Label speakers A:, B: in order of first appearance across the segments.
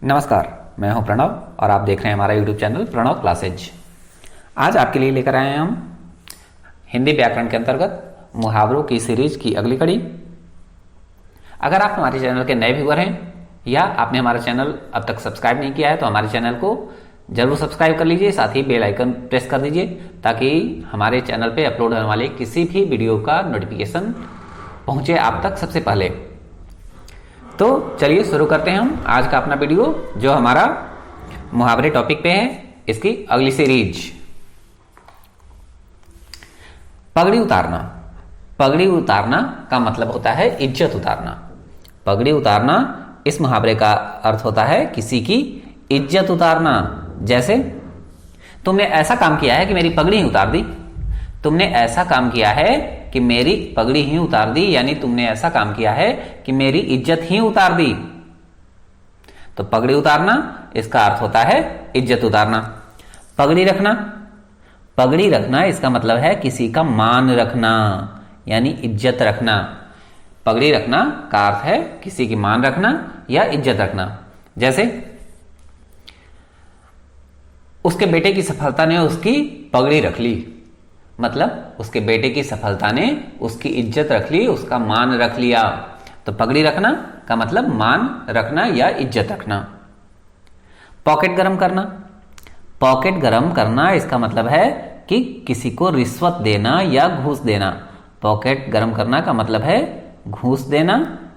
A: नमस्कार, मैं हूं प्रणव और आप देख रहे हैं हमारा YouTube चैनल प्रणव क्लासेज। आज आपके लिए लेकर आए हैं हम हिंदी व्याकरण के अंतर्गत मुहावरों की सीरीज की अगली कड़ी। अगर आप हमारे चैनल के नए व्यूअर हैं या आपने हमारा चैनल अब तक सब्सक्राइब नहीं किया है तो हमारे चैनल को जरूर सब्सक्राइब कर लीजिए, साथ ही बेल आइकन प्रेस कर दीजिए ताकि हमारे चैनल पर अपलोड होने वाले किसी भी वीडियो का नोटिफिकेशन पहुंचे आप तक सबसे पहले। तो चलिए शुरू करते हैं हम आज का अपना वीडियो जो हमारा मुहावरे टॉपिक पे है, इसकी अगली सीरीज। पगड़ी उतारना। पगड़ी उतारना का मतलब होता है इज्जत उतारना। पगड़ी उतारना इस मुहावरे का अर्थ होता है किसी की इज्जत उतारना। जैसे तुमने ऐसा काम किया है कि मेरी पगड़ी ही उतार दी। तुमने ऐसा काम किया है कि मेरी पगड़ी ही उतार दी, यानी तुमने ऐसा काम किया है कि मेरी इज्जत ही उतार दी। तो पगड़ी उतारना इसका अर्थ होता है इज्जत उतारना। पगड़ी रखना। पगड़ी रखना इसका मतलब है किसी का मान रखना, यानी इज्जत रखना। पगड़ी रखना का अर्थ है किसी की मान रखना या इज्जत रखना। जैसे उसके बेटे की सफलता ने उसकी पगड़ी रख ली, मतलब उसके बेटे की सफलता ने उसकी इज्जत रख ली, उसका मान रख लिया। तो पगड़ी रखना का मतलब मान रखना या इज्जत रखना। पॉकेट गरम करना। पॉकेट गरम करना इसका मतलब है कि किसी को रिश्वत देना या घूस देना। पॉकेट गरम करना का मतलब है घूस देना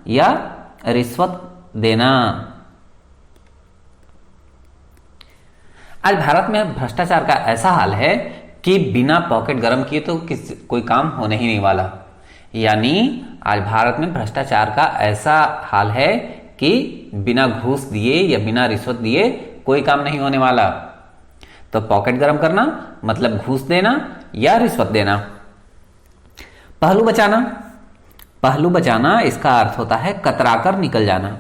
A: या रिश्वत देना। आज भारत में भ्रष्टाचार का ऐसा हाल है कि बिना पॉकेट गरम किए तो कोई काम होने ही नहीं वाला। यानी आज भारत में भ्रष्टाचार का ऐसा हाल है कि बिना घूस दिए या बिना रिश्वत दिए कोई काम नहीं होने वाला। तो पॉकेट गरम करना मतलब घूस देना या रिश्वत देना। पहलू बचाना। पहलू बचाना इसका अर्थ होता है कतराकर निकल जाना।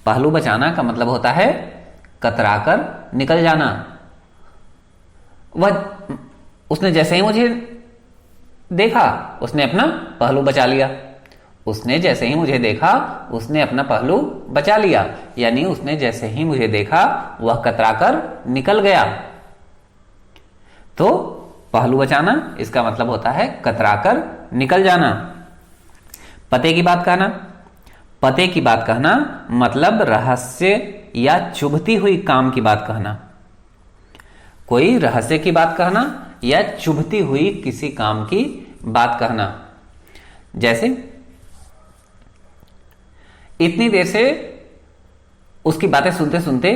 A: पहलू बचाना का मतलब होता है कतराकर निकल जाना। वह उसने जैसे ही मुझे देखा उसने अपना पहलू बचा लिया। उसने जैसे ही मुझे देखा उसने अपना पहलू बचा लिया, यानी उसने जैसे ही मुझे देखा वह कतराकर निकल गया। तो पहलू बचाना इसका मतलब होता है कतराकर निकल जाना। पते की बात कहना। पते की बात कहना मतलब रहस्य या चुभती हुई काम की बात कहना। कोई रहस्य की बात कहना या चुभती हुई किसी काम की बात कहना। जैसे इतनी देर से उसकी बातें सुनते सुनते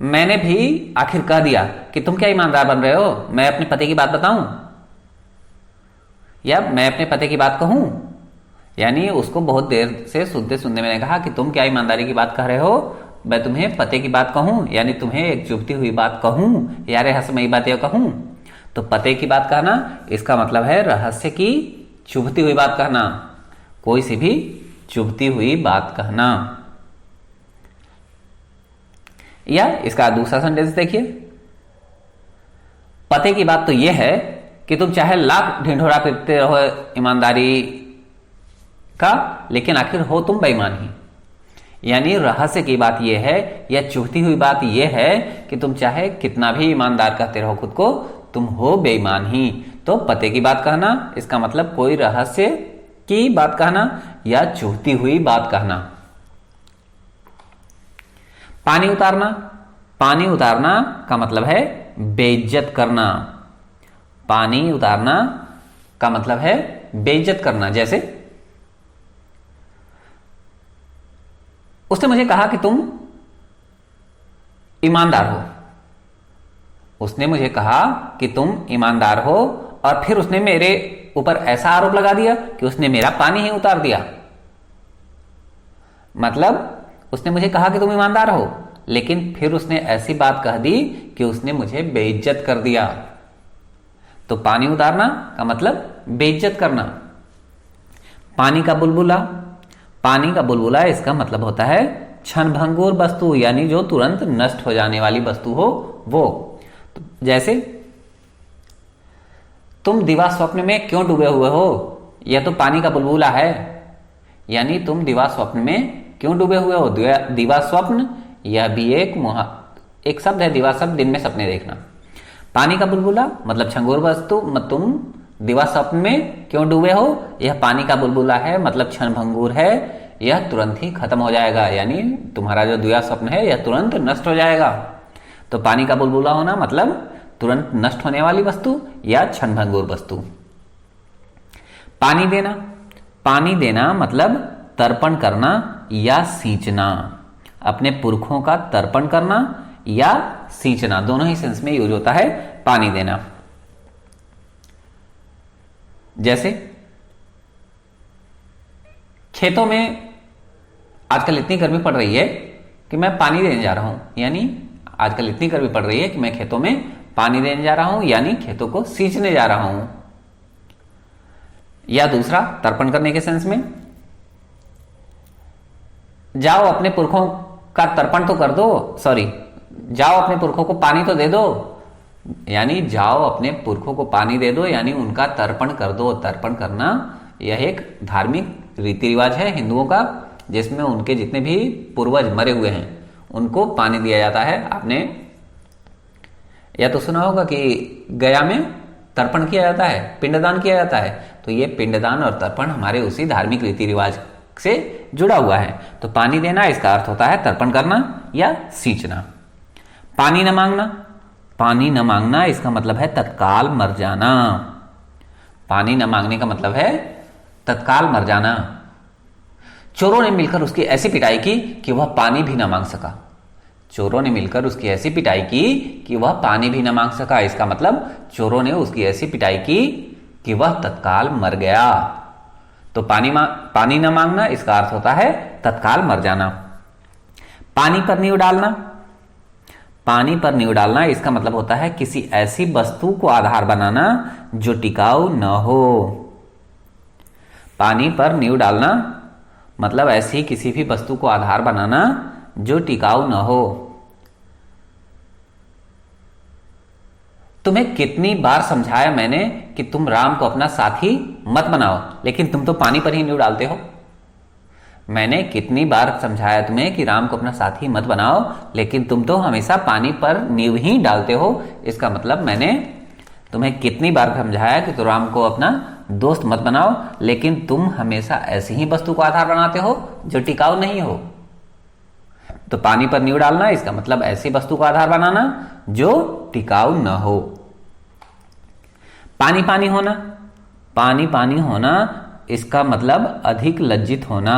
A: मैंने भी आखिर कह दिया कि तुम क्या ईमानदार बन रहे हो, मैं अपने पति की बात बताऊं या मैं अपने पति की बात कहूं। यानी उसको बहुत देर से सुनते सुनते मैंने कहा कि तुम क्या ईमानदारी की बात कह रहे हो, मैं तुम्हें पते की बात कहूं, यानी तुम्हें एक चुभती हुई बात कहूं या रहस्यमयी बातें कहूं। तो पते की बात कहना इसका मतलब है रहस्य की चुभती हुई बात कहना, कोई सी भी चुभती हुई बात कहना। या इसका दूसरा सेंटेंस देखिए। पते की बात तो यह है कि तुम चाहे लाख ढिंढोरा पीटते रहो ईमानदारी का, लेकिन आखिर हो तुम बेईमान ही। यानी रहस्य की बात यह है या चुभती हुई बात यह है कि तुम चाहे कितना भी ईमानदार कहते रहो खुद को, तुम हो बेईमान ही। तो पते की बात कहना इसका मतलब कोई रहस्य की बात कहना या चुभती हुई बात कहना। पानी उतारना। पानी उतारना का मतलब है बेइज्जत करना। पानी उतारना का मतलब है बेइज्जत करना। जैसे उसने मुझे कहा कि तुम ईमानदार हो। उसने मुझे कहा कि तुम ईमानदार हो और फिर उसने मेरे ऊपर ऐसा आरोप लगा दिया कि उसने मेरा पानी ही उतार दिया। मतलब उसने मुझे कहा कि तुम ईमानदार हो, लेकिन फिर उसने ऐसी बात कह दी कि उसने मुझे बेइज्जत कर दिया। तो पानी उतारना का मतलब बेइज्जत करना। पानी का बुलबुला। पानी का बुलबुला इसका मतलब होता है क्षणभंगुर वस्तु, यानी जो तुरंत नष्ट हो जाने वाली वस्तु हो वो। तो जैसे तुम दिवा स्वप्न में क्यों डूबे हुए हो, यह तो पानी का बुलबुला है। यानी तुम दिवा स्वप्न में क्यों डूबे हुए हो। दिवा स्वप्न यह भी एक शब्द है, दिवा शब्द, दिन में सपने देखना। पानी का बुलबुला मतलब छंगोर वस्तु, तुम दिवा स्वप्न में क्यों डूबे हो? यह पानी का बुलबुला है मतलब क्षणभंगुर है, यह तुरंत ही खत्म हो जाएगा, यानी तुम्हारा जो दिवा स्वप्न है यह तुरंत नष्ट हो जाएगा। तो पानी का बुलबुला होना मतलब तुरंत नष्ट होने वाली वस्तु या क्षणभंगुर वस्तु। पानी देना, पानी देना मतलब तर्पण करना या सींचना, अपने पुरखों का तर्पण करना या सींचना, दोनों ही सेंस में यूज होता है पानी देना। जैसे खेतों में आजकल इतनी गर्मी पड़ रही है कि मैं पानी देने जा रहा हूं, यानी आजकल इतनी गर्मी पड़ रही है कि मैं खेतों में पानी देने जा रहा हूं, यानी खेतों को सींचने जा रहा हूं। या दूसरा तर्पण करने के सेंस में, जाओ अपने पुरखों का तर्पण तो कर दो, जाओ अपने पुरखों को पानी तो दे दो, यानी जाओ अपने पुरखों को पानी दे दो, यानी उनका तर्पण कर दो। तर्पण करना यह एक धार्मिक रीति रिवाज है हिंदुओं का, जिसमें उनके जितने भी पूर्वज मरे हुए हैं उनको पानी दिया जाता है। आपने या तो सुना होगा कि गया में तर्पण किया जाता है, पिंडदान किया जाता है, तो ये पिंडदान और तर्पण हमारे उसी धार्मिक रीति रिवाज से जुड़ा हुआ है। तो पानी देना इसका अर्थ होता है तर्पण करना या सींचना। पानी न मांगना, पानी न मांगना इसका मतलब है तत्काल मर जाना। पानी न मांगने का मतलब है तत्काल मर जाना। चोरों ने मिलकर उसकी ऐसी पिटाई की कि वह पानी भी न मांग सका। चोरों ने मिलकर उसकी ऐसी पिटाई की कि वह पानी भी न मांग सका, इसका मतलब चोरों ने उसकी ऐसी पिटाई की कि वह तत्काल मर गया। तो पानी न मांगना इसका अर्थ होता है तत्काल मर जाना। पानी पर नींव डालना, पानी पर नींव डालना इसका मतलब होता है किसी ऐसी वस्तु को आधार बनाना जो टिकाऊ न हो। पानी पर नींव डालना मतलब ऐसी किसी भी वस्तु को आधार बनाना जो टिकाऊ न हो। तुम्हें कितनी बार समझाया मैंने कि तुम राम को अपना साथी मत बनाओ, लेकिन तुम तो पानी पर ही नींव डालते हो। मैंने कितनी बार समझाया तुम्हें कि राम को अपना साथी मत बनाओ, लेकिन तुम तो हमेशा पानी पर नींव ही डालते हो। इसका मतलब मैंने तुम्हें कितनी बार समझाया कि तुम राम को अपना दोस्त मत बनाओ, लेकिन तुम हमेशा ऐसी ही वस्तु को आधार बनाते हो जो टिकाऊ नहीं हो। तो पानी पर नींव डालना इसका मतलब ऐसी वस्तु को आधार बनाना जो टिकाऊ न हो। पानी पानी होना, पानी पानी होना इसका मतलब अधिक लज्जित होना।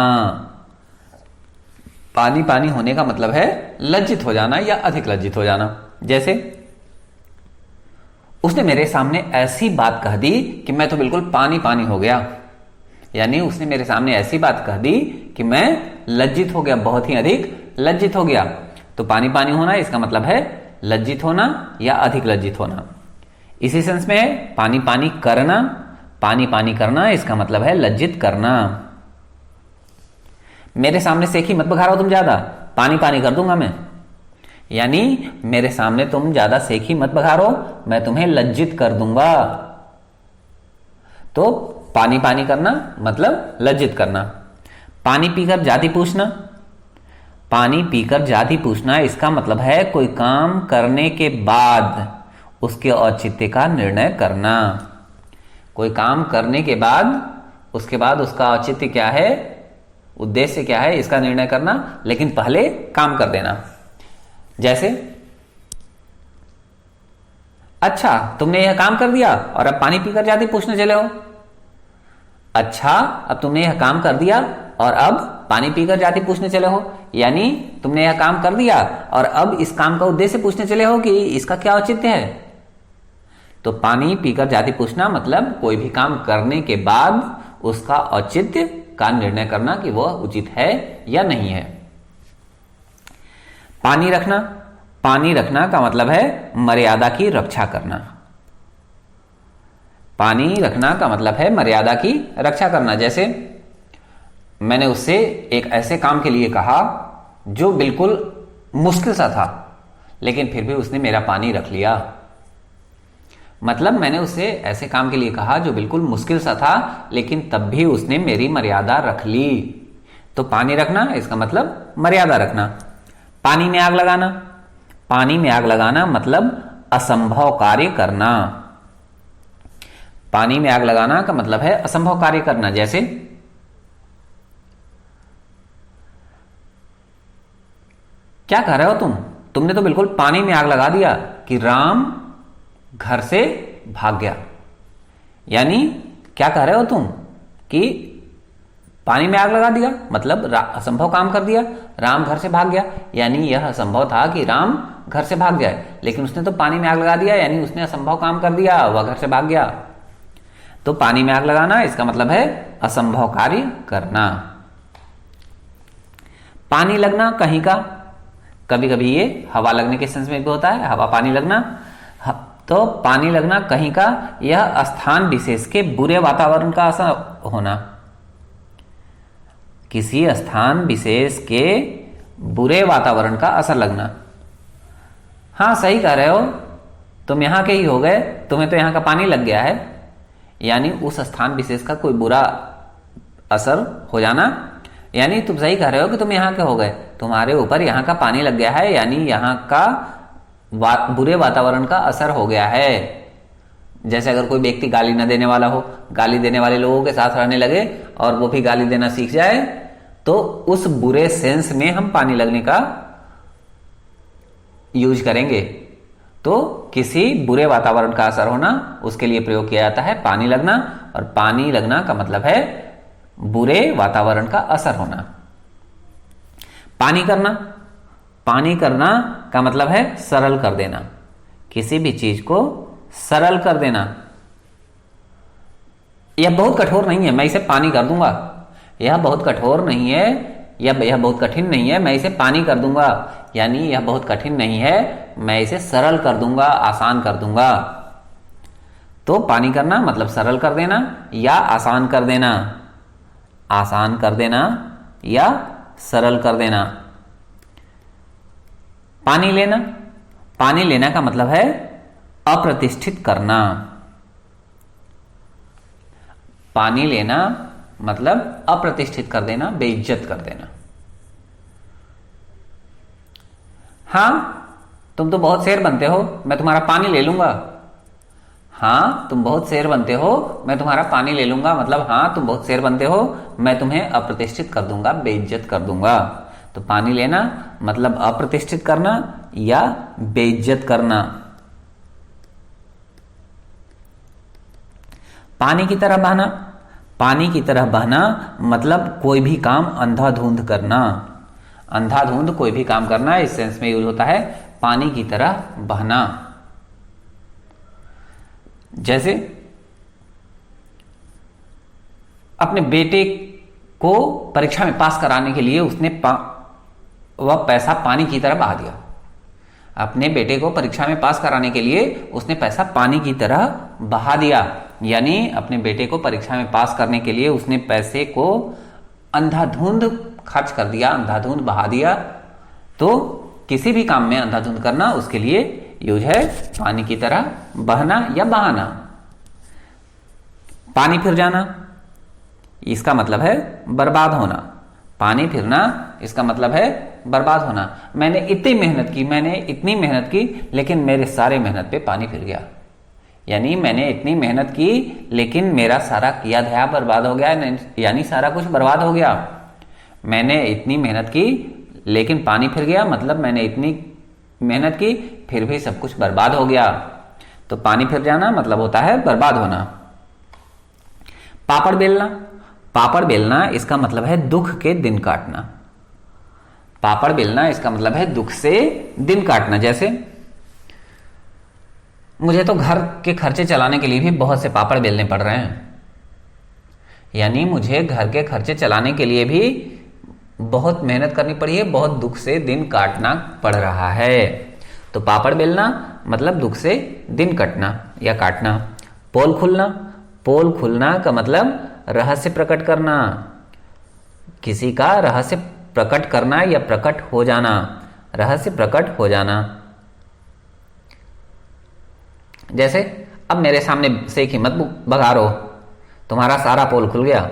A: पानी पानी होने का मतलब है लज्जित हो जाना या अधिक लज्जित हो जाना। जैसे उसने मेरे सामने ऐसी बात कह दी कि मैं तो बिल्कुल पानी पानी हो गया, यानी उसने मेरे सामने ऐसी बात कह दी कि मैं लज्जित हो गया, बहुत ही अधिक लज्जित हो गया। तो पानी पानी होना इसका मतलब है लज्जित होना या अधिक लज्जित होना। इसी सेंस में है पानी पानी करना, पानी पानी करना इसका मतलब है लज्जित करना। मेरे सामने सेखी मत बघारो तुम ज्यादा, पानी पानी कर दूंगा मैं, यानी मेरे सामने तुम ज्यादा सेखी मत बघारो, मैं तुम्हें लज्जित कर दूंगा। तो पानी पानी करना मतलब लज्जित करना। पानी पीकर जाति पूछना, पानी पीकर जाति पूछना इसका मतलब है कोई काम करने के बाद उसके औचित्य का निर्णय करना। कोई काम करने के बाद उसके बाद उसका औचित्य क्या है, उद्देश्य क्या है, इसका निर्णय करना, लेकिन पहले काम कर देना। जैसे अच्छा तुमने यह काम कर दिया और अब पानी पीकर जाति पूछने चले हो। अच्छा अब तुमने यह काम कर दिया और अब पानी पीकर जाति पूछने चले हो, यानी तुमने यह काम कर दिया और अब इस काम का उद्देश्य पूछने चले हो कि इसका क्या औचित्य है। तो पानी पीकर जाति पूछना मतलब कोई भी काम करने के बाद उसका औचित्य का निर्णय करना कि वह उचित है या नहीं है। पानी रखना, पानी रखना का मतलब है मर्यादा की रक्षा करना। पानी रखना का मतलब है मर्यादा की रक्षा करना। जैसे मैंने उससे एक ऐसे काम के लिए कहा जो बिल्कुल मुश्किल सा था, लेकिन फिर भी उसने मेरा पानी रख लिया। मतलब मैंने उससे ऐसे काम के लिए कहा जो बिल्कुल मुश्किल सा था, लेकिन तब भी उसने मेरी मर्यादा रख ली। तो पानी रखना इसका मतलब मर्यादा रखना। पानी में आग लगाना, पानी में आग लगाना मतलब असंभव कार्य करना। पानी में आग लगाना का मतलब है असंभव कार्य करना। जैसे क्या कर रहे हो तुमने तो बिल्कुल पानी में आग लगा दिया कि राम घर से भाग गया। यानी क्या कह रहे हो तुम कि पानी में आग लगा दिया मतलब असंभव काम कर दिया, राम घर से भाग गया। यानी यह असंभव था कि राम घर से भाग जाए, लेकिन उसने तो पानी में आग लगा दिया, यानी उसने असंभव काम कर दिया, वह घर से भाग गया। तो पानी में आग लगाना इसका मतलब है असंभव कार्य करना। पानी लगना कहीं का, कभी कभी ये हवा लगने के सेंस में भी होता है, हवा पानी लगना। तो पानी लगना कहीं का, यह स्थान विशेष के बुरे वातावरण का असर होना। किसी स्थान विशेष के बुरे वातावरण का असर लगना। हाँ सही कह रहे हो, तुम यहां के ही हो गए, तुम्हें तो यहां का पानी लग गया है। यानी उस स्थान विशेष का कोई बुरा असर हो जाना। यानी तुम सही कह रहे हो कि तुम यहां के हो गए, तुम्हारे ऊपर यहां का पानी लग गया है, यानी यहां का बुरे वातावरण का असर हो गया है। जैसे अगर कोई व्यक्ति गाली न देने वाला हो, गाली देने वाले लोगों के साथ रहने लगे और वो भी गाली देना सीख जाए, तो उस बुरे सेंस में हम पानी लगने का यूज करेंगे। तो किसी बुरे वातावरण का असर होना, उसके लिए प्रयोग किया जाता है पानी लगना। और पानी लगना का मतलब है बुरे वातावरण का असर होना। पानी करना, पानी करना का मतलब है सरल कर देना, किसी भी चीज को सरल कर देना। यह बहुत कठोर नहीं है, मैं इसे पानी कर दूंगा। यह बहुत कठोर नहीं है, यह बहुत कठिन नहीं है, मैं इसे पानी कर दूंगा। यानी यह बहुत कठिन नहीं है, मैं इसे सरल कर दूंगा, आसान कर दूंगा। तो पानी करना मतलब सरल कर देना या आसान कर देना, आसान कर देना या सरल कर देना। पानी लेना, पानी लेना का मतलब है अप्रतिष्ठित करना। पानी लेना मतलब अप्रतिष्ठित कर देना, बेइज्जत कर देना। हां तुम तो बहुत शेर बनते हो, मैं तुम्हारा पानी ले लूंगा। हां तुम बहुत शेर बनते हो, मैं तुम्हारा पानी ले लूंगा मतलब हां तुम बहुत शेर बनते हो, मैं तुम्हें अप्रतिष्ठित कर दूंगा, बेइज्जत कर दूंगा। तो पानी लेना मतलब अप्रतिष्ठित करना या बेइज्जत करना। पानी की तरह बहना, पानी की तरह बहना मतलब कोई भी काम अंधाधुंध करना। अंधाधुंध कोई भी काम करना, इस सेंस में यूज होता है पानी की तरह बहना। जैसे अपने बेटे को परीक्षा में पास कराने के लिए उसने वह पैसा पानी की तरह बहा दिया। अपने बेटे को परीक्षा में पास कराने के लिए उसने पैसा पानी की तरह बहा दिया। यानी अपने बेटे को परीक्षा में पास करने के लिए उसने पैसे को अंधाधुंध खर्च कर दिया, अंधाधुंध बहा दिया। तो किसी भी काम में अंधाधुंध करना, उसके लिए यूज है पानी की तरह बहना या बहाना। पानी फिर जाना, इसका मतलब है बर्बाद होना। पानी फिरना इसका मतलब है बर्बाद होना। मैंने इतनी मेहनत की, मैंने इतनी मेहनत की, लेकिन मेरे सारे मेहनत पे पानी फिर गया। यानी मैंने इतनी मेहनत की लेकिन मेरा सारा किया धया बर्बाद हो गया, यानी सारा कुछ बर्बाद हो गया। मैंने इतनी मेहनत की लेकिन पानी फिर गया, मतलब मैंने इतनी मेहनत की फिर भी सब कुछ बर्बाद हो गया। तो पानी फिर जाना मतलब होता है बर्बाद होना। पापड़ बेलना, पापड़ बेलना इसका मतलब है दुख के दिन काटना। पापड़ बेलना इसका मतलब है दुख से दिन काटना। जैसे मुझे तो घर के खर्चे चलाने के लिए भी बहुत से पापड़ बेलने पड़ रहे हैं। यानी मुझे घर के खर्चे चलाने के लिए भी बहुत मेहनत करनी पड़ी है, बहुत दुख से दिन काटना पड़ रहा है। तो पापड़ बेलना मतलब दुख से दिन कटना या काटना। पोल खुलना, पोल खुलना का मतलब रहस्य प्रकट करना, किसी का रहस्य प्रकट करना या प्रकट हो जाना, रहस्य प्रकट हो जाना। जैसे अब मेरे सामने से की मत बघारो, तुम्हारा सारा पोल खुल गया।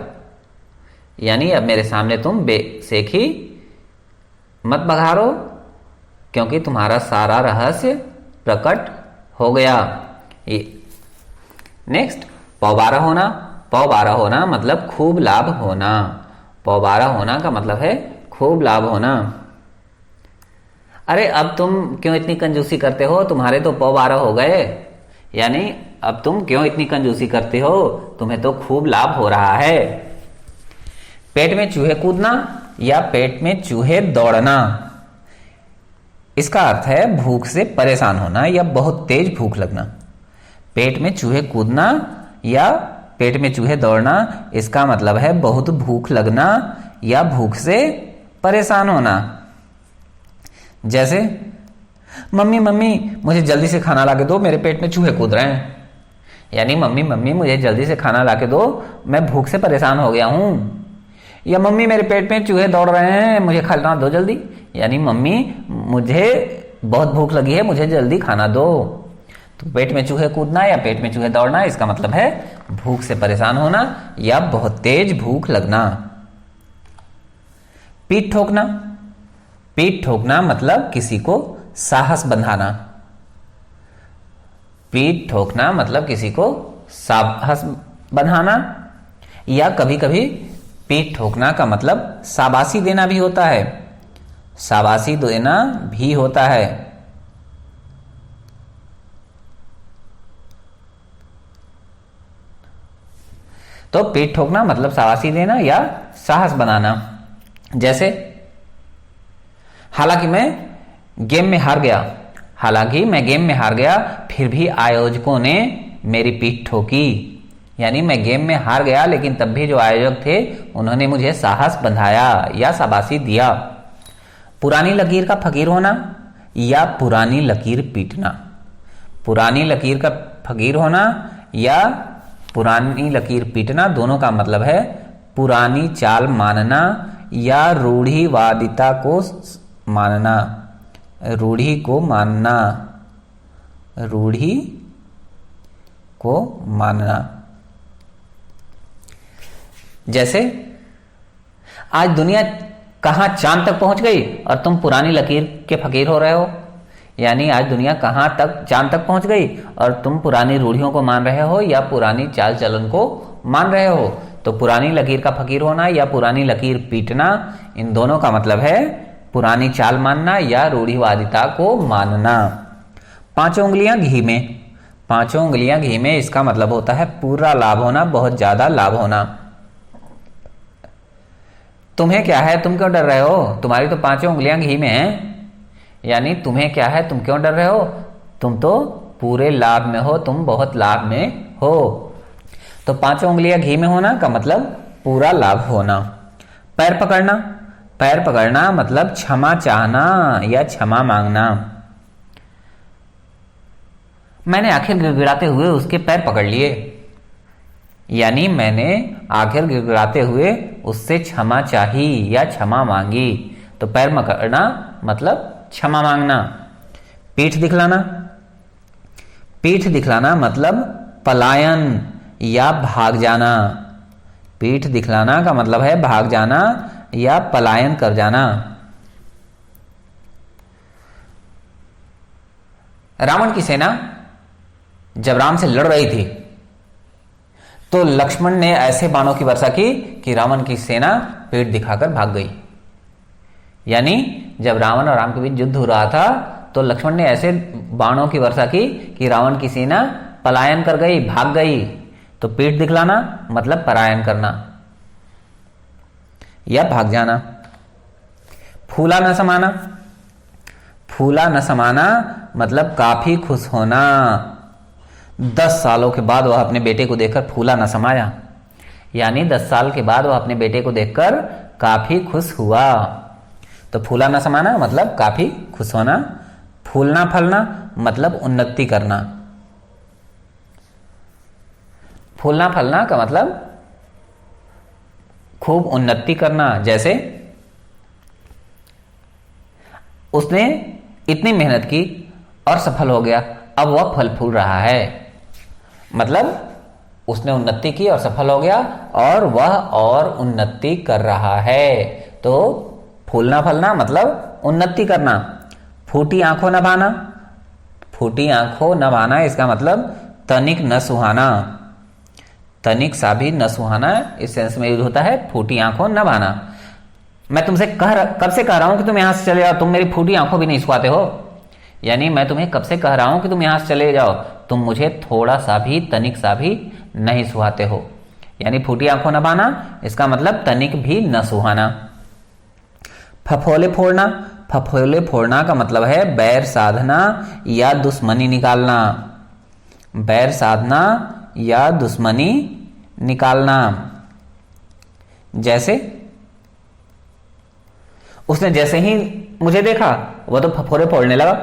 A: यानी अब मेरे सामने तुम बेसेखी मत बघारो, क्योंकि तुम्हारा सारा रहस्य प्रकट हो गया। नेक्स्ट, पौबारा होना। पौबारा होना मतलब खूब लाभ होना। पौबारा होना का मतलब है खूब लाभ होना। अरे अब तुम क्यों इतनी कंजूसी करते हो, तुम्हारे तो पौबारा हो गए। यानी अब तुम क्यों इतनी कंजूसी करते हो, तुम्हें तो खूब लाभ हो रहा है। पेट में चूहे कूदना या पेट में चूहे दौड़ना, इसका अर्थ है भूख से परेशान होना या बहुत तेज भूख लगना। पेट में चूहे कूदना या पेट में चूहे दौड़ना, इसका मतलब है बहुत भूख लगना या भूख से परेशान होना। जैसे, मम्मी मम्मी मुझे जल्दी से खाना ला के दो, मेरे पेट में चूहे कूद रहे हैं। यानी मम्मी मम्मी मुझे जल्दी से खाना ला के दो, मैं भूख से परेशान हो गया हूं। या मम्मी मेरे पेट में चूहे दौड़ रहे हैं, मुझे खाना दो जल्दी। यानी मम्मी मुझे बहुत भूख लगी है, मुझे जल्दी खाना दो। तो पेट में चूहे कूदना या पेट में चूहे दौड़ना, इसका मतलब है भूख से परेशान होना या बहुत तेज भूख लगना। पीठ ठोकना। पीठ ठोकना मतलब किसी को साहस बंधाना। पीठ ठोकना मतलब किसी को साहस बंधाना, या कभी कभी पीठ ठोकना का मतलब शाबाशी देना भी होता है। शाबाशी देना भी होता है। तो पीठ ठोकना मतलब शाबाशी देना या साहस बनाना। जैसे, हालांकि मैं गेम में हार गया, हालांकि मैं गेम में हार गया, फिर भी आयोजकों ने मेरी पीठ ठोकी। यानी मैं गेम में हार गया, लेकिन तब भी जो आयोजक थे उन्होंने मुझे साहस बंधाया या शाबाशी दिया। पुरानी लकीर का फकीर होना या पुरानी लकीर पीटना। पुरानी लकीर का फकीर होना या पुरानी लकीर पीटना, दोनों का मतलब है पुरानी चाल मानना या रूढ़िवादिता को मानना। रूढ़ी को मानना, रूढ़ी को मानना। जैसे, आज दुनिया कहां चांद तक पहुंच गई और तुम पुरानी लकीर के फकीर हो रहे हो। यानी आज दुनिया कहां तक चांद तक पहुंच गई और तुम पुरानी रूढ़ियों को मान रहे हो या पुरानी चाल चलन को मान रहे हो। तो पुरानी लकीर का फकीर होना या पुरानी लकीर पीटना, इन दोनों का मतलब है पुरानी चाल मानना या रूढ़िवादिता को मानना। पांचों उंगलियां घी में। पांचों उंगलियां घी में, इसका मतलब होता है पूरा लाभ होना, बहुत ज्यादा लाभ होना। तुम्हें क्या है, तुम क्यों डर रहे हो, तुम्हारी तो पांचों उंगलियां घी में हैं। यानी तुम्हें क्या है, तुम क्यों डर रहे हो, तुम तो पूरे लाभ में हो, तुम बहुत लाभ में हो। तो पांचों उंगलियां घी में होना का मतलब पूरा लाभ होना। पैर पकड़ना। पैर पकड़ना मतलब क्षमा चाहना या क्षमा मांगना। मैंने आखिर गिड़गिड़ाते हुए उसके पैर पकड़ लिए। यानी मैंने आखिर गिड़गिड़ाते हुए उससे क्षमा चाही या क्षमा मांगी। तो पैर पकड़ना मतलब क्षमा मांगना। पीठ दिखलाना। पीठ दिखलाना मतलब पलायन या भाग जाना। पीठ दिखलाना का मतलब है भाग जाना या पलायन कर जाना। रावण की सेना जब राम से लड़ रही थी तो लक्ष्मण ने ऐसे बाणों की वर्षा की कि रावण की सेना पीठ दिखाकर भाग गई। यानी जब रावण और राम के बीच युद्ध हो रहा था तो लक्ष्मण ने ऐसे बाणों की वर्षा की कि रावण की सेना पलायन कर गई, भाग गई। तो पीठ दिखलाना मतलब पलायन करना या भाग जाना। फूला न समाना। फूला न समाना मतलब काफी खुश होना। 10 सालों के बाद वह अपने बेटे को देखकर फूला न समाया। यानी 10 साल के बाद वह अपने बेटे को देखकर काफी खुश हुआ। तो फूला न समाना मतलब काफी खुश होना। फूलना फलना मतलब उन्नति करना। फूलना फलना का मतलब खूब उन्नति करना। जैसे उसने इतनी मेहनत की और सफल हो गया, अब वह फल फूल रहा है। मतलब उसने उन्नति की और सफल हो गया और वह और उन्नति कर रहा है। तो फूलना फलना मतलब उन्नति करना। फूटी आंखों न भाना, फूटी आंखों न भाना इसका मतलब तनिक न सुहाना, तनिक सा भी न सुहाना इस सेंस में यूज होता है, फूटी आंखों न भाना। मैं तुमसे कब से कह रहा हूं कि तुम यहां से चले जाओ, तुम मेरी फूटी आंखों भी नहीं सुहाते हो। यानी मैं तुम्हें कब से कह रहा हूं कि तुम यहां से चले जाओ, तुम मुझे थोड़ा सा भी, तनिक सा भी नहीं सुहाते हो। यानी फूटी आंखों न भाना इसका मतलब तनिक भी न सुहाना। फफोले फोड़ना, फफोले फोड़ना का मतलब है बैर साधना या दुश्मनी निकालना, बैर साधना या दुश्मनी निकालना। जैसे उसने जैसे ही मुझे देखा वह तो फफोले फोड़ने लगा,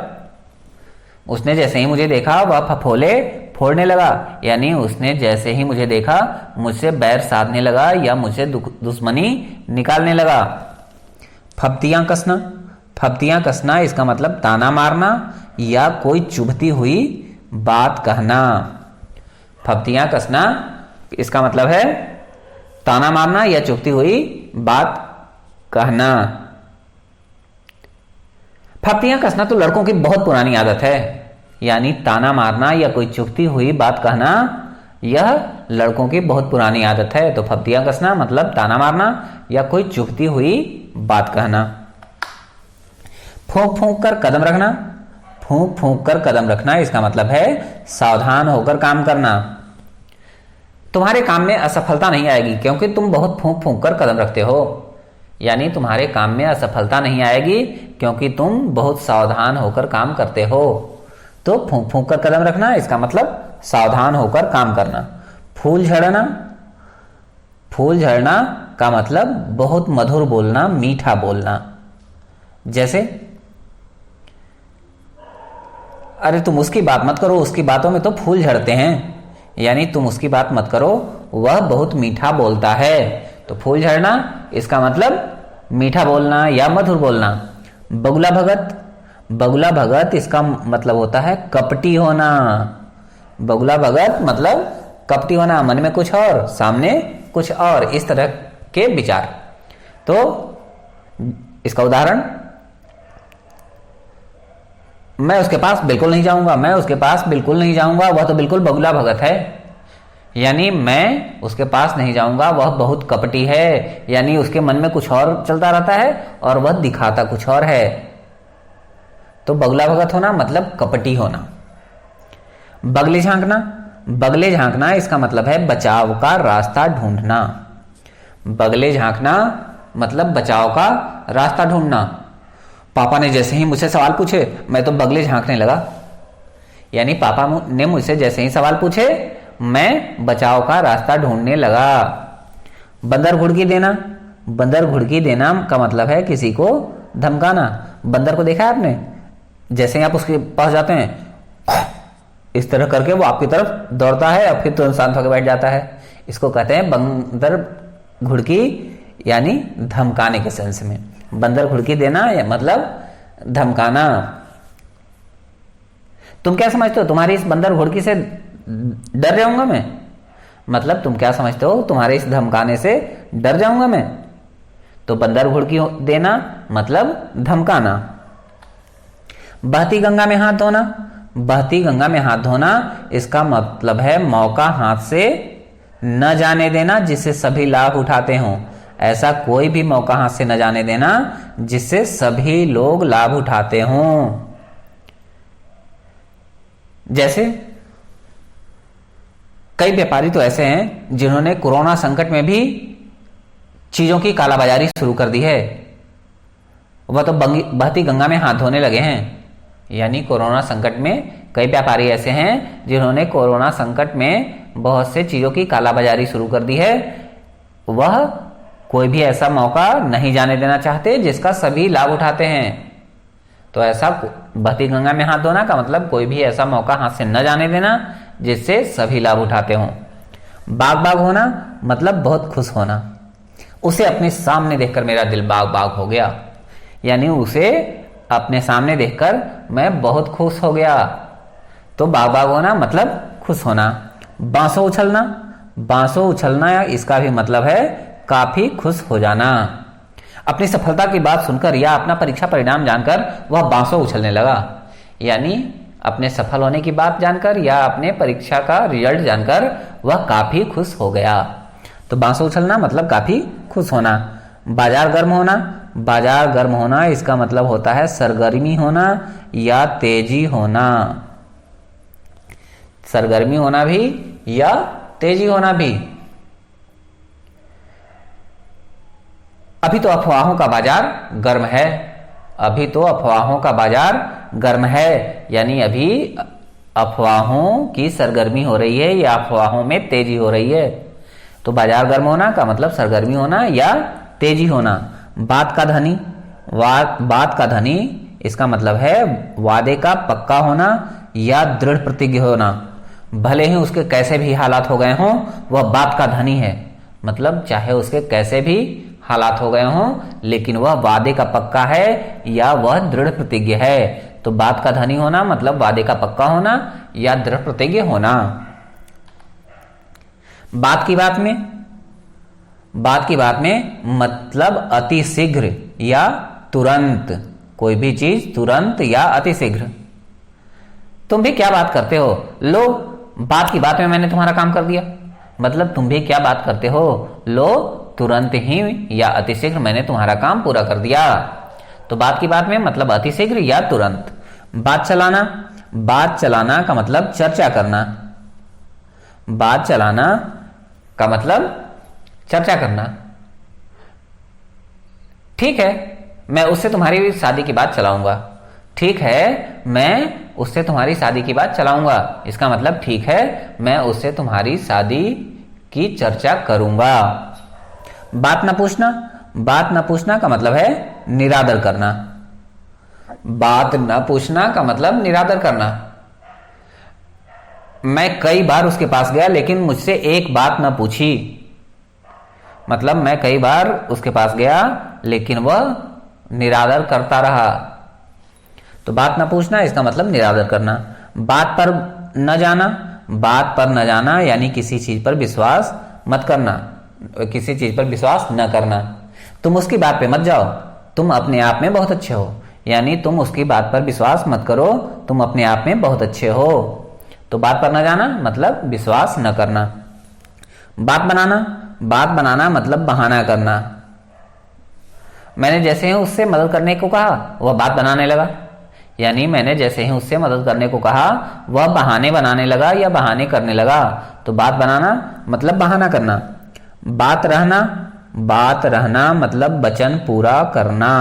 A: उसने जैसे ही मुझे देखा वह फफोले फोड़ने लगा। यानी उसने जैसे ही मुझे देखा मुझसे बैर साधने लगा या मुझसे दुश्मनी निकालने लगा। फब्तियां कसना, फब्तियां कसना इसका मतलब ताना मारना या कोई चुभती हुई बात कहना। फब्तियां कसना इसका मतलब है ताना मारना या चुभती हुई बात कहना। फब्तियां कसना तो लड़कों की बहुत पुरानी आदत है, यानी ताना मारना या कोई चुभती हुई बात कहना यह लड़कों की बहुत पुरानी आदत है। तो फब्तियां कसना मतलब ताना मारना या कोई चुभती हुई बात कहना। फूंक फूंक कर कदम रखना, फूंक फूंक कर कदम रखना इसका मतलब है सावधान होकर काम करना। तुम्हारे काम में असफलता नहीं आएगी क्योंकि तुम बहुत फूंक फूंक कर कदम रखते हो। यानी तुम्हारे काम में असफलता नहीं आएगी क्योंकि तुम बहुत सावधान होकर काम करते हो। तो फूंक फूंक कर कदम रखना इसका मतलब सावधान होकर काम करना। फूल झड़ना, फूल झड़ना का मतलब बहुत मधुर बोलना, मीठा बोलना। जैसे अरे तुम उसकी बात मत करो, उसकी बातों में तो फूल झड़ते हैं। यानी तुम उसकी बात मत करो, वह बहुत मीठा बोलता है। तो फूल झड़ना इसका मतलब मीठा बोलना या मधुर बोलना। बगुला भगत, बगुला भगत इसका मतलब होता है कपटी होना। बगुला भगत मतलब कपटी होना, मन में कुछ और सामने कुछ और, इस तरह के विचार। तो इसका उदाहरण, मैं उसके पास बिल्कुल नहीं जाऊंगा, मैं उसके पास बिल्कुल नहीं जाऊंगा, वह तो बिल्कुल बगुला भगत है। यानी मैं उसके पास नहीं जाऊंगा, वह बहुत कपटी है। यानी उसके मन में कुछ और चलता रहता है और वह दिखाता कुछ और है। तो बगुला भगत होना मतलब कपटी होना। बगले झांकना, बगले झांकना इसका मतलब है बचाव का रास्ता ढूंढना। बगले झांकना मतलब बचाव का रास्ता ढूंढना। पापा ने जैसे ही मुझसे सवाल पूछे मैं तो बगले झांकने लगा। यानी पापा ने मुझसे जैसे ही सवाल पूछे मैं बचाव का रास्ता ढूंढने लगा। बंदर घुड़की देना, बंदर घुड़की देना का मतलब है किसी को धमकाना। बंदर को देखा है आपने, जैसे ही आप उसके पास जाते हैं इस तरह करके वो आपकी तरफ दौड़ता है और फिर तुरंत शांत होकर बैठ जाता है। इसको कहते हैं बंदर घुड़की, यानी धमकाने के सेंस में। बंदर घुड़की देना या मतलब धमकाना। तुम क्या समझते हो तुम्हारी इस बंदर घुड़की से डर जाऊंगा मैं? मतलब तुम क्या समझते हो तुम्हारे इस धमकाने से डर जाऊंगा मैं? तो बंदर घुड़की देना मतलब धमकाना। बहती गंगा में हाथ धोना, बहती गंगा में हाथ धोना इसका मतलब है मौका हाथ से न जाने देना जिससे सभी लाभ उठाते हों। ऐसा कोई भी मौका हाथ से न जाने देना जिससे सभी लोग लाभ उठाते हों। जैसे कई व्यापारी तो ऐसे हैं जिन्होंने कोरोना संकट में भी चीजों की कालाबाजारी शुरू कर दी है, वह तो बहती गंगा में हाथ धोने लगे हैं। यानी कोरोना संकट में कई व्यापारी ऐसे हैं जिन्होंने कोरोना संकट में बहुत से चीजों की कालाबाजारी शुरू कर दी है। वह कोई भी ऐसा मौका नहीं जाने देना चाहते जिसका सभी लाभ उठाते हैं। तो ऐसा बहती गंगा में हाथ धोना का मतलब कोई भी ऐसा मौका हाथ से न जाने देना जिससे सभी लाभ उठाते हों। बाग बाग होना मतलब बहुत खुश होना। उसे अपने सामने देखकर मेरा दिल बाग बाग हो गया। यानी उसे अपने सामने देखकर मैं बहुत खुश हो गया। तो बाग बाग होना मतलब खुश होना। बांसों उछलना, बांसों उछलना इसका भी मतलब है काफी खुश हो जाना। अपनी सफलता की बात सुनकर या अपना परीक्षा परिणाम जानकर वह बांसों उछलने लगा। यानी अपने सफल होने की बात जानकर या अपने परीक्षा का रिजल्ट जानकर वह काफी खुश हो गया। तो बांसों उछलना मतलब काफी खुश होना। बाजार गर्म होना, बाजार गर्म होना इसका मतलब होता है सरगर्मी होना या तेजी होना। सरगर्मी होना भी या तेजी होना भी। अभी तो अफवाहों का बाजार गर्म है। अभी तो अफवाहों का बाजार गर्म है, यानी अभी अफवाहों की सरगर्मी हो रही है या अफवाहों में तेजी हो रही है। तो बाजार गर्म होना का मतलब सरगर्मी होना या तेजी होना। बात का धनी, बात का धनी इसका मतलब है वादे का पक्का होना या दृढ़ प्रतिज्ञ होना। भले ही उसके कैसे भी हालात हो गए हों वह बात का धनी है। मतलब चाहे उसके कैसे भी हालात हो गए हों लेकिन वह वादे का पक्का है या वह दृढ़ प्रतिज्ञ है। तो बात का धनी होना मतलब वादे का पक्का होना या दृढ़ प्रतिज्ञ होना। बात की बात में, बात की बात में मतलब अति शीघ्र या तुरंत। कोई भी चीज तुरंत या अति शीघ्र। तुम भी क्या बात करते हो, लो बात की बात में मैंने तुम्हारा काम कर दिया। मतलब तुम भी क्या बात करते हो, लो तुरंत ही या अतिशीघ्र मैंने तुम्हारा काम पूरा कर दिया। तो बात की बात में मतलब अतिशीघ्र या तुरंत। बात चलाना, बात चलाना का मतलब चर्चा करना। बात चलाना का मतलब चर्चा करना। ठीक है मैं उससे तुम्हारी शादी की बात चलाऊंगा। ठीक है मैं उससे तुम्हारी शादी की बात चलाऊंगा इसका मतलब ठीक है मैं उससे तुम्हारी शादी की चर्चा करूंगा। बात न पूछना, बात न पूछना का मतलब है निरादर करना। बात न पूछना का मतलब निरादर करना। मैं कई बार उसके पास गया लेकिन मुझसे एक बात न पूछी। मतलब मैं कई बार उसके पास गया लेकिन वह निरादर करता रहा। तो बात न पूछना इसका मतलब निरादर करना। बात पर न जाना, बात पर न जाना यानी किसी चीज पर विश्वास मत करना, किसी चीज पर विश्वास न करना। तुम उसकी बात पे मत जाओ, तुम अपने आप में बहुत अच्छे हो। यानी तुम उसकी बात पर विश्वास मत करो, तुम अपने आप में बहुत अच्छे हो। तो बात पर न जाना मतलब विश्वास न करना। बात बनाना, बात बनाना मतलब बहाना करना। मैंने जैसे ही उससे मदद करने को कहा वह बात बनाने लगा। यानी मैंने जैसे ही उससे मदद करने को कहा वह बहाने बनाने लगा या बहाने करने लगा। तो बात बनाना मतलब बहाना करना। बात रहना, बात रहना मतलब वचन पूरा करना।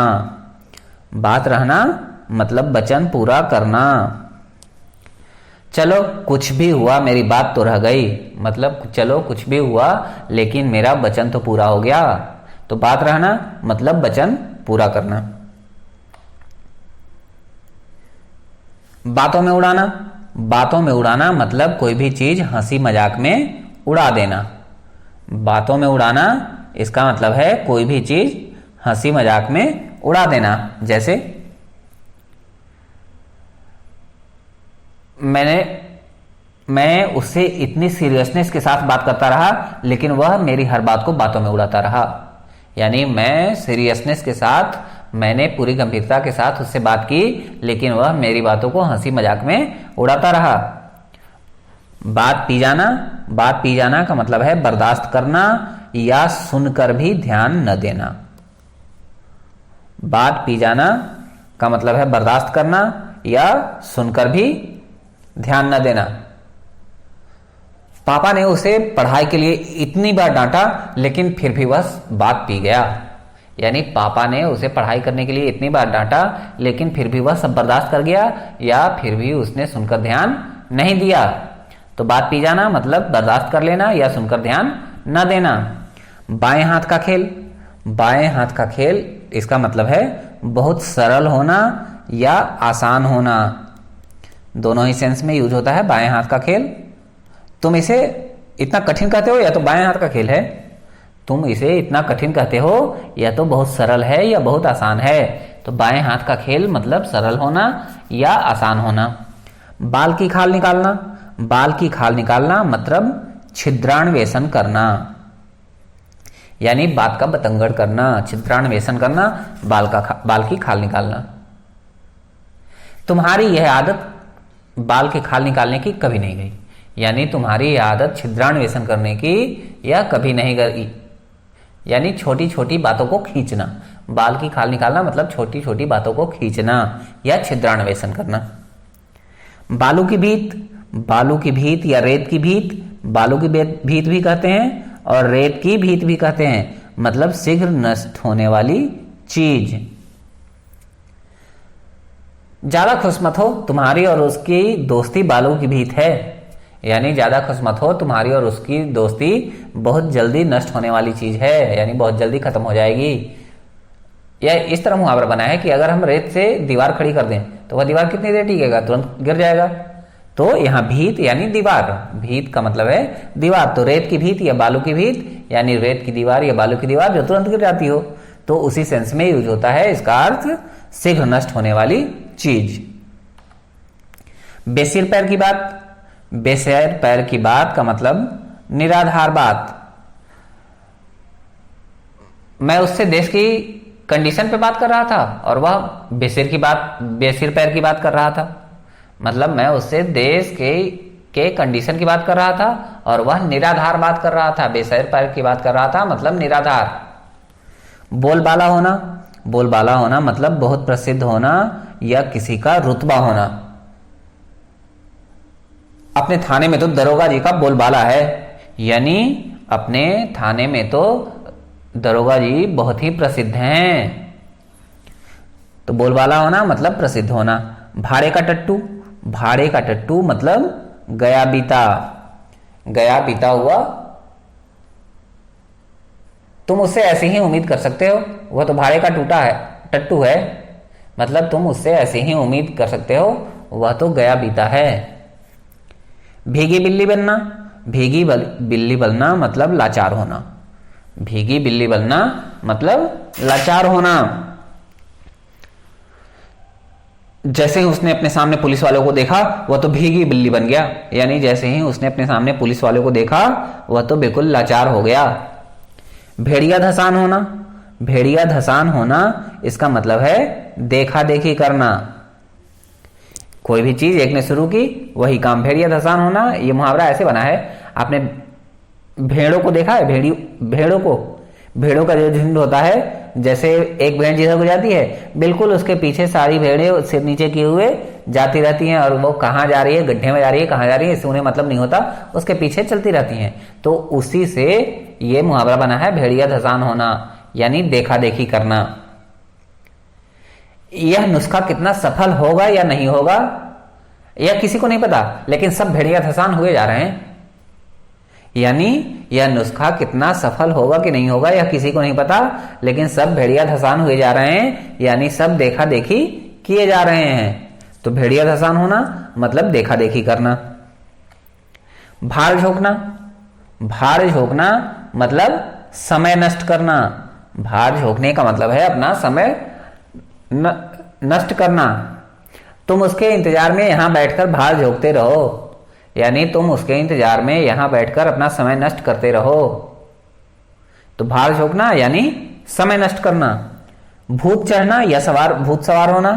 A: बात रहना मतलब वचन पूरा करना। चलो कुछ भी हुआ मेरी बात तो रह गई। मतलब चलो कुछ भी हुआ लेकिन मेरा वचन तो पूरा हो गया। तो बात रहना मतलब वचन पूरा करना। बातों में उड़ाना, बातों में उड़ाना मतलब कोई भी चीज हंसी मजाक में उड़ा देना। बातों में उड़ाना इसका मतलब है कोई भी चीज हंसी मजाक में उड़ा देना। जैसे मैं उससे इतनी सीरियसनेस के साथ बात करता रहा लेकिन वह मेरी हर बात को बातों में उड़ाता रहा। यानी मैं सीरियसनेस के साथ, मैंने पूरी गंभीरता के साथ उससे बात की लेकिन वह मेरी बातों को हंसी मजाक में उड़ाता रहा। बात पी जाना, बात पी जाना का मतलब है बर्दाश्त करना या सुनकर भी ध्यान न देना। बात पी जाना का मतलब है बर्दाश्त करना या सुनकर भी ध्यान न देना। पापा ने उसे पढ़ाई के लिए इतनी बार डांटा लेकिन फिर भी वह बात पी गया। यानी पापा ने उसे पढ़ाई करने के लिए इतनी बार डांटा लेकिन फिर भी वह सब बर्दाश्त कर गया या फिर भी उसने सुनकर ध्यान नहीं दिया। तो बात पी जाना मतलब बर्दाश्त कर लेना या सुनकर ध्यान न देना। बाएं हाथ का खेल, बाएं हाथ का खेल इसका मतलब है बहुत सरल होना या आसान होना। दोनों ही सेंस में यूज होता है बाएं हाथ का खेल। तुम इसे इतना कठिन कहते हो या तो बाएं हाथ का खेल है। तुम इसे इतना कठिन कहते हो या तो बहुत सरल है या बहुत आसान है। तो बाएं हाथ का खेल मतलब सरल होना या आसान होना। बाल की खाल निकालना, बाल की खाल निकालना मतलब छिद्रान्वेषण करना। यानी बात का बतंगड़ करना, छिद्रान्वेषण करना, बाल की खाल निकालना। तुम्हारी यह आदत बाल की खाल निकालने की कभी नहीं गई, यानी तुम्हारी यह आदत छिद्रान्वेषण करने की यह कभी नहीं गई, यानी छोटी छोटी बातों को खींचना। बाल की खाल निकालना मतलब छोटी छोटी बातों को खींचना या छिद्रान्वेषण करना। बालू की भीत या रेत की भीत, बालू की भीत भी कहते हैं और रेत की भीत भी कहते हैं, मतलब शीघ्र नष्ट होने वाली चीज। ज्यादा खुश मत हो, तुम्हारी और उसकी दोस्ती बालू की भीत है, यानी ज्यादा खुश मत हो, तुम्हारी और उसकी दोस्ती बहुत जल्दी नष्ट होने वाली चीज है, यानी बहुत जल्दी खत्म हो जाएगी। यह इस तरह मुहावरा बना है कि अगर हम रेत से दीवार खड़ी कर दें तो वह दीवार कितनी देर टिकेगा, तुरंत गिर जाएगा। तो यहाँ भीत यानी दीवार, भीत का मतलब है दीवार, तो रेत की भीत या बालू की भीत यानी रेत की दीवार या बालू की दीवार जो तुरंत गिर जाती हो, तो उसी सेंस में यूज होता है। इसका अर्थ शीघ्र नष्ट होने वाली चीज। बेसिर पैर की बात, बेसिर पैर की बात का मतलब निराधार बात। मैं उससे देश की कंडीशन पे बात कर रहा था और वह बेसिर पैर की बात कर रहा था, मतलब मैं उससे देश के कंडीशन की बात कर रहा था और वह निराधार बात कर रहा था, बेसिर पैर की बात कर रहा था मतलब निराधार। बोलबाला होना मतलब बहुत प्रसिद्ध होना या किसी का रुतबा होना। अपने थाने में तो दरोगा जी का बोलबाला है, यानी अपने थाने में तो दरोगा जी बहुत ही प्रसिद्ध हैं। तो बोलबाला होना मतलब प्रसिद्ध होना। भाड़े का टट्टू मतलब गया बीता हुआ। तुम उससे ऐसे ही उम्मीद कर सकते हो, वह तो भाड़े का टट्टू है, मतलब तुम उससे ऐसे ही उम्मीद कर सकते हो, वह तो गया बीता है। भीगी बिल्ली बनना मतलब लाचार होना। भीगी बिल्ली बनना मतलब लाचार होना। जैसे ही उसने अपने सामने पुलिस वालों को देखा वह तो भीगी बिल्ली बन गया, यानी जैसे ही उसने अपने सामने पुलिस वालों को देखा वह तो बिल्कुल लाचार हो गया। भेड़िया धसान होना इसका मतलब है देखा देखी करना। कोई भी चीज एक ने शुरू की वही काम भेड़िया धसान होना। यह मुहावरा ऐसे बना है, आपने भेड़ों को देखा है, भेड़ों का जो झुंड होता है, जैसे एक भेड़ जिधर को जाती है बिल्कुल उसके पीछे सारी भेड़ें सिर नीचे किए हुए जाती रहती हैं और वो कहाँ जा रही है, गड्ढे में जा रही है, कहाँ जा रही है इससे उन्हें मतलब नहीं होता, उसके पीछे चलती रहती हैं। तो उसी से ये मुहावरा बना है भेड़िया धसान होना, यानी देखा देखी करना। यह नुस्खा कितना सफल होगा या नहीं होगा यह किसी को नहीं पता, लेकिन सब भेड़िया धसान हुए जा रहे हैं। यानी यह नुस्खा कितना सफल होगा कि नहीं होगा यह किसी को नहीं पता, लेकिन सब भेड़िया धसान हुए जा रहे हैं, यानी सब देखा देखी किए जा रहे हैं। तो भेड़िया धसान होना मतलब देखा देखी करना। भार झोंकना मतलब समय नष्ट करना। भार झोंकने का मतलब है अपना समय नष्ट करना। तुम उसके इंतजार में यहां बैठकर भार झोंकते रहो, यानी तुम उसके इंतजार में यहां बैठकर अपना समय नष्ट करते रहो। तो भार झोंकना यानी समय नष्ट करना। भूत चढ़ना या भूत सवार होना।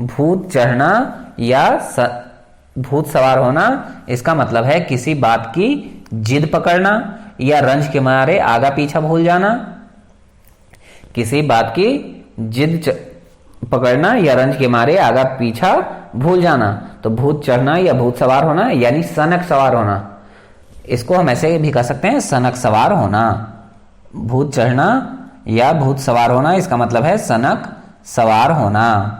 A: भूत चढ़ना या भूत सवार होना इसका मतलब है किसी बात की जिद पकड़ना या रंज के मारे आगा पीछा भूल जाना। किसी बात की जिद पकड़ना या रंज के मारे आगा पीछा भूल जाना। तो भूत चढ़ना या भूत सवार होना यानी सनक सवार होना। इसको हम ऐसे भी कह सकते हैं सनक सवार होना। भूत चढ़ना या भूत सवार होना इसका मतलब है सनक सवार होना।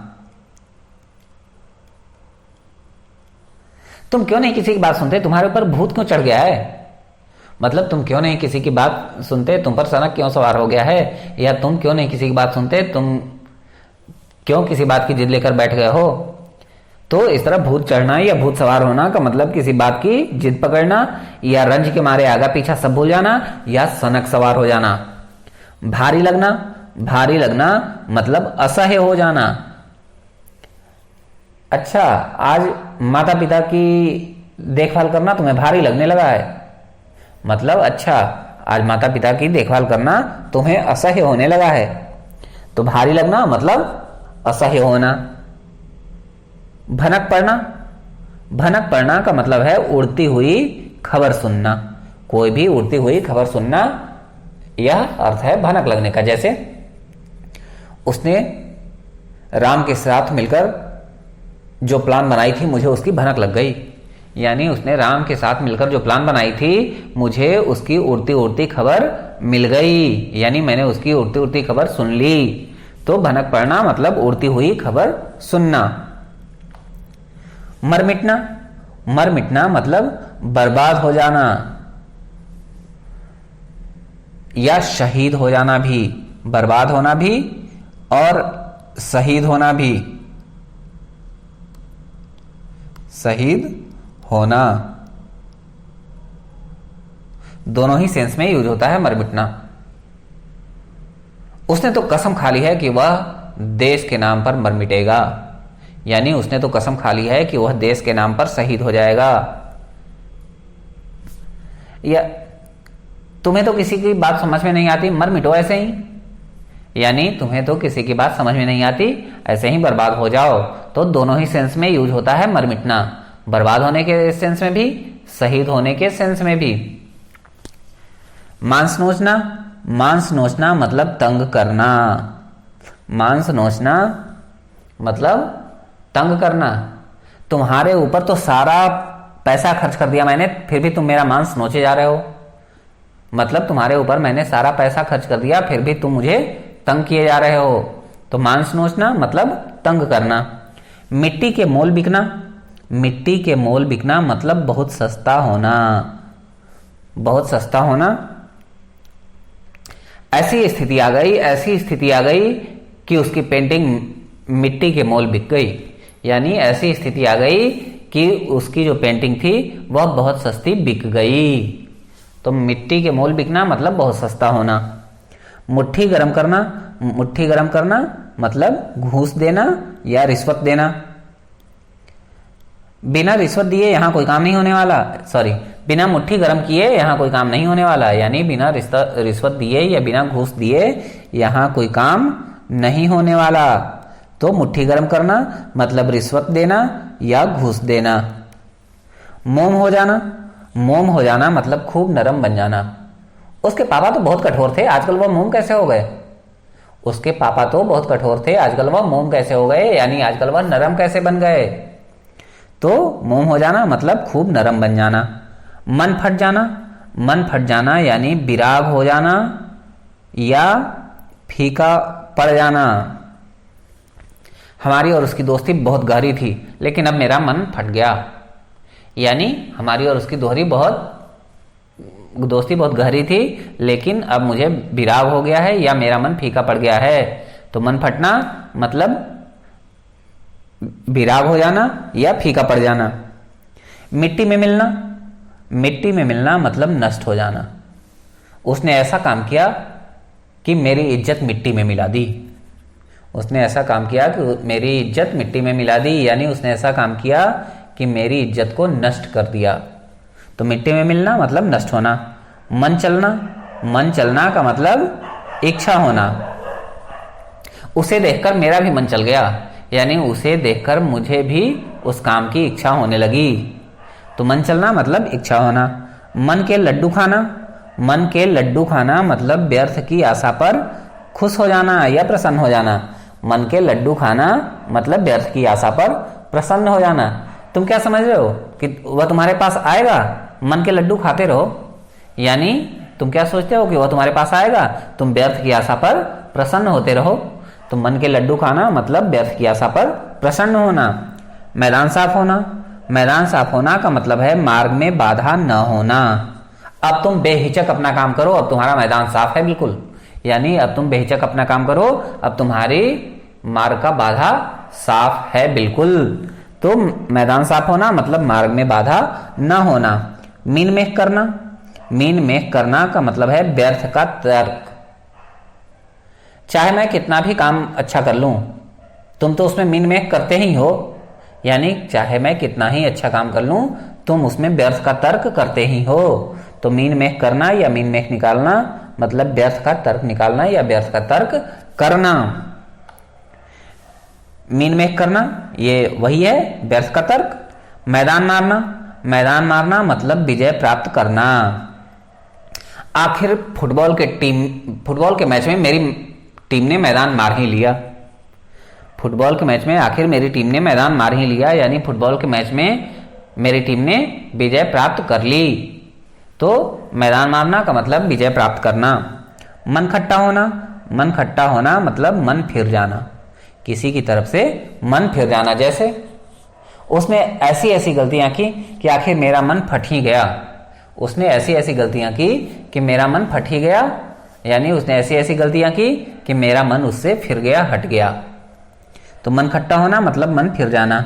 A: तुम क्यों नहीं किसी की बात सुनते, तुम्हारे ऊपर भूत क्यों चढ़ गया है, मतलब तुम क्यों नहीं किसी की बात सुनते, तुम पर सनक क्यों सवार हो गया है, या तुम क्यों नहीं किसी की बात सुनते, तुम क्यों किसी बात की जिद लेकर बैठ गए हो। तो इस तरह भूत चढ़ना या भूत सवार होना का मतलब किसी बात की जिद पकड़ना या रंज के मारे आगा पीछा सब भूल जाना या सनक सवार हो जाना। भारी लगना मतलब असह्य हो जाना। अच्छा, आज माता पिता की देखभाल करना तुम्हें भारी लगने लगा है, मतलब अच्छा आज माता पिता की देखभाल करना तुम्हें असह्य होने लगा है। तो भारी लगना मतलब असह्य होना। भनक पड़ना, भनक पड़ना का मतलब है उड़ती हुई खबर सुनना। कोई भी उड़ती हुई खबर सुनना, यह अर्थ है भनक लगने का। जैसे उसने राम के साथ मिलकर जो प्लान बनाई थी, मुझे उसकी भनक लग गई। यानी उसने राम के साथ मिलकर जो प्लान बनाई थी, मुझे उसकी उड़ती उड़ती खबर मिल गई, यानी मैंने उसकी उड़ती उड़ती खबर सुन ली। तो भनक पड़ना मतलब उड़ती हुई खबर सुनना। मर मिटना, मर मिटना मतलब बर्बाद हो जाना या शहीद हो जाना भी। बर्बाद होना भी और शहीद होना भी। शहीद होना दोनों ही सेंस में यूज होता है मर मिटना। उसने तो कसम खा ली है कि वह देश के नाम पर मर मिटेगा, यानी उसने तो कसम खा ली है कि वह देश के नाम पर शहीद हो जाएगा। या तुम्हें तो किसी की बात समझ में नहीं आती, मर मिटो ऐसे ही। यानी तुम्हें तो किसी की बात समझ में नहीं आती, ऐसे ही बर्बाद हो जाओ। तो दोनों ही सेंस में यूज होता है मर मिटना, बर्बाद होने के सेंस में भी, शहीद होने के सेंस में भी। मांस नोचना, मांस नोचना मतलब तंग करना। मांस नोचना मतलब तंग करना। तुम्हारे ऊपर तो सारा पैसा खर्च कर दिया मैंने, फिर भी तुम मेरा मांस नोचे जा रहे हो। मतलब तुम्हारे ऊपर मैंने सारा पैसा खर्च कर दिया, फिर भी तुम मुझे तंग किए जा रहे हो। तो मांस नोचना मतलब तंग करना। मिट्टी के मोल बिकना, मिट्टी के मोल बिकना मतलब बहुत सस्ता होना। बहुत सस्ता होना। ऐसी स्थिति आ गई, ऐसी स्थिति आ गई कि उसकी पेंटिंग मिट्टी के मोल बिक गई। यानी ऐसी स्थिति आ गई कि उसकी जो पेंटिंग थी वह बहुत सस्ती बिक गई। तो मिट्टी के मोल बिकना मतलब बहुत सस्ता होना। मुट्ठी गरम करना, मुट्ठी गरम करना मतलब घूस देना या रिश्वत देना। बिना रिश्वत दिए यहां कोई काम नहीं होने वाला, सॉरी, बिना मुट्ठी गरम किए यहां कोई काम नहीं होने वाला। यानी बिना रिश्वत दिए या बिना घूस दिए यहां कोई काम नहीं होने वाला। तो मुट्ठी गरम करना मतलब रिश्वत देना या घूस देना। मोम हो जाना, मोम हो जाना मतलब खूब नरम बन जाना। उसके पापा तो बहुत कठोर थे, आजकल वह मोम कैसे हो गए। उसके पापा तो बहुत कठोर थे, आजकल वह मोम कैसे हो गए, यानी आजकल वह नरम कैसे बन गए। तो मोम हो जाना मतलब खूब नरम बन जाना। मन फट जाना, मन फट जाना यानी विराग हो जाना या फीका पड़ जाना। हमारी और उसकी दोस्ती बहुत गहरी थी, लेकिन अब मेरा मन फट गया। यानी हमारी और उसकी दोस्ती बहुत गहरी थी, लेकिन अब मुझे विराग हो गया है या मेरा मन फीका पड़ गया है। तो मन फटना मतलब विराग हो जाना या फीका पड़ जाना। मिट्टी में मिलना, मिट्टी में मिलना मतलब नष्ट हो जाना। उसने ऐसा काम किया कि मेरी इज्जत मिट्टी में मिला दी। उसने ऐसा काम किया कि मेरी इज्जत मिट्टी में मिला दी, यानी उसने ऐसा काम किया कि मेरी इज्जत को नष्ट कर दिया। तो मिट्टी में मिलना मतलब नष्ट होना। मन चलना, मन चलना का मतलब इच्छा होना। उसे देखकर मेरा भी मन चल गया, यानी उसे देखकर मुझे भी उस काम की इच्छा होने लगी। तो मन चलना मतलब इच्छा होना। मन के लड्डू खाना, मन के लड्डू खाना मतलब व्यर्थ की आशा पर खुश हो जाना या प्रसन्न हो जाना। मन के लड्डू खाना मतलब व्यर्थ की आशा पर प्रसन्न हो जाना। तुम क्या समझ रहे हो कि वह तुम्हारे पास आएगा, मन के लड्डू खाते रहो। यानी तुम क्या सोचते हो कि वह तुम्हारे पास आएगा, तुम व्यर्थ की आशा पर प्रसन्न होते रहो। तो मन के लड्डू खाना मतलब व्यर्थ की आशा पर प्रसन्न होना। मैदान साफ होना, मैदान साफ होना का मतलब है मार्ग में बाधा न होना। अब तुम बेहिचक अपना काम करो, अब तुम्हारा मैदान साफ है बिल्कुल। यानी अब तुम बेहिचक अपना काम करो, अब तुम्हारी मार्ग का बाधा साफ है बिल्कुल। तो मैदान साफ होना मतलब मार्ग में बाधा न होना। मीन मेख करना, मीन मेख करना का मतलब है व्यर्थ का तर्क। चाहे मैं कितना भी काम अच्छा कर लूं, तुम तो उसमें मीन मेख करते ही हो। यानी चाहे मैं कितना ही अच्छा काम कर लूं, तुम उसमें व्यर्थ का तर्क करते ही हो। तो मीन मेक करना या मीन मेक निकालना मतलब व्यर्थ का तर्क निकालना या व्यर्थ का तर्क करना। मीन मेक करना ये वही है व्यर्थ का तर्क। मैदान मारना, मैदान मारना मतलब विजय प्राप्त करना। आखिर फुटबॉल के मैच में मेरी टीम ने मैदान मार ही लिया। फुटबॉल के मैच में आखिर मेरी टीम ने मैदान मार ही लिया, यानी फुटबॉल के मैच में मेरी टीम ने विजय प्राप्त कर ली। तो मैदान मारना का मतलब विजय प्राप्त करना। मन खट्टा होना, मन खट्टा होना मतलब मन फिर जाना, किसी की तरफ से मन फिर जाना। जैसे उसने ऐसी ऐसी गलतियां की कि आखिर मेरा मन फट ही गया। उसने ऐसी ऐसी गलतियां की कि मेरा मन फट ही गया, यानी उसने ऐसी ऐसी गलतियां की कि मेरा मन उससे फिर गया, हट गया। तो मन खट्टा होना मतलब मन फिर जाना।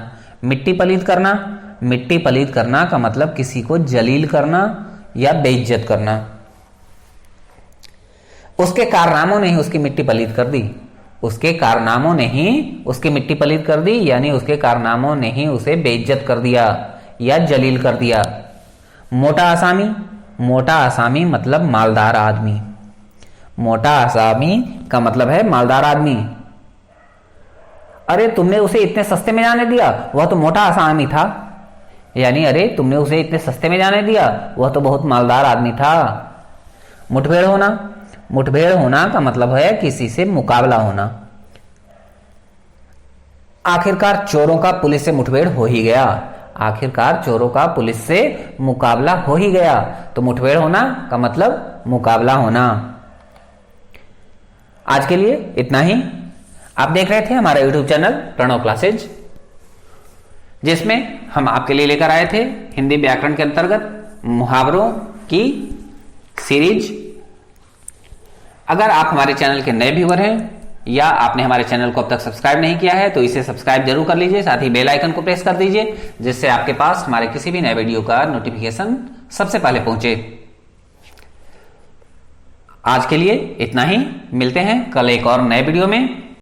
A: मिट्टी पलीत करना, मिट्टी पलीत करना का मतलब किसी को जलील करना या बेइज्जत करना। उसके कारनामों ने ही उसकी मिट्टी पलीत कर दी। उसके कारनामों ने ही उसकी मिट्टी पलीत कर दी, यानी उसके कारनामों ने ही उसे बेइज्जत कर दिया या जलील कर दिया। मोटा आसामी, मोटा आसामी मतलब मालदार आदमी। मोटा आसामी का मतलब है मालदार आदमी। अरे तुमने उसे इतने सस्ते में जाने दिया, वह तो मोटा आसामी था। यानी अरे तुमने उसे इतने सस्ते में जाने दिया, वह तो बहुत मालदार आदमी था। मुठभेड़ होना, मुठभेड़ होना का मतलब है किसी से मुकाबला होना। आखिरकार चोरों का पुलिस से मुठभेड़ हो ही गया। आखिरकार चोरों का पुलिस से मुकाबला हो ही गया। तो मुठभेड़ होना का मतलब मुकाबला होना। आज के लिए इतना ही। आप देख रहे थे हमारा YouTube चैनल प्रणव क्लासेज, जिसमें हम आपके लिए लेकर आए थे हिंदी व्याकरण के अंतर्गत मुहावरों की सीरीज। अगर आप हमारे चैनल के नए व्यूअर हैं या आपने हमारे चैनल को अब तक सब्सक्राइब नहीं किया है तो इसे सब्सक्राइब जरूर कर लीजिए, साथ ही बेल आइकन को प्रेस कर दीजिए, जिससे आपके पास हमारे किसी भी नए वीडियो का नोटिफिकेशन सबसे पहले पहुंचे। आज के लिए इतना ही। मिलते हैं कल एक और नए वीडियो में।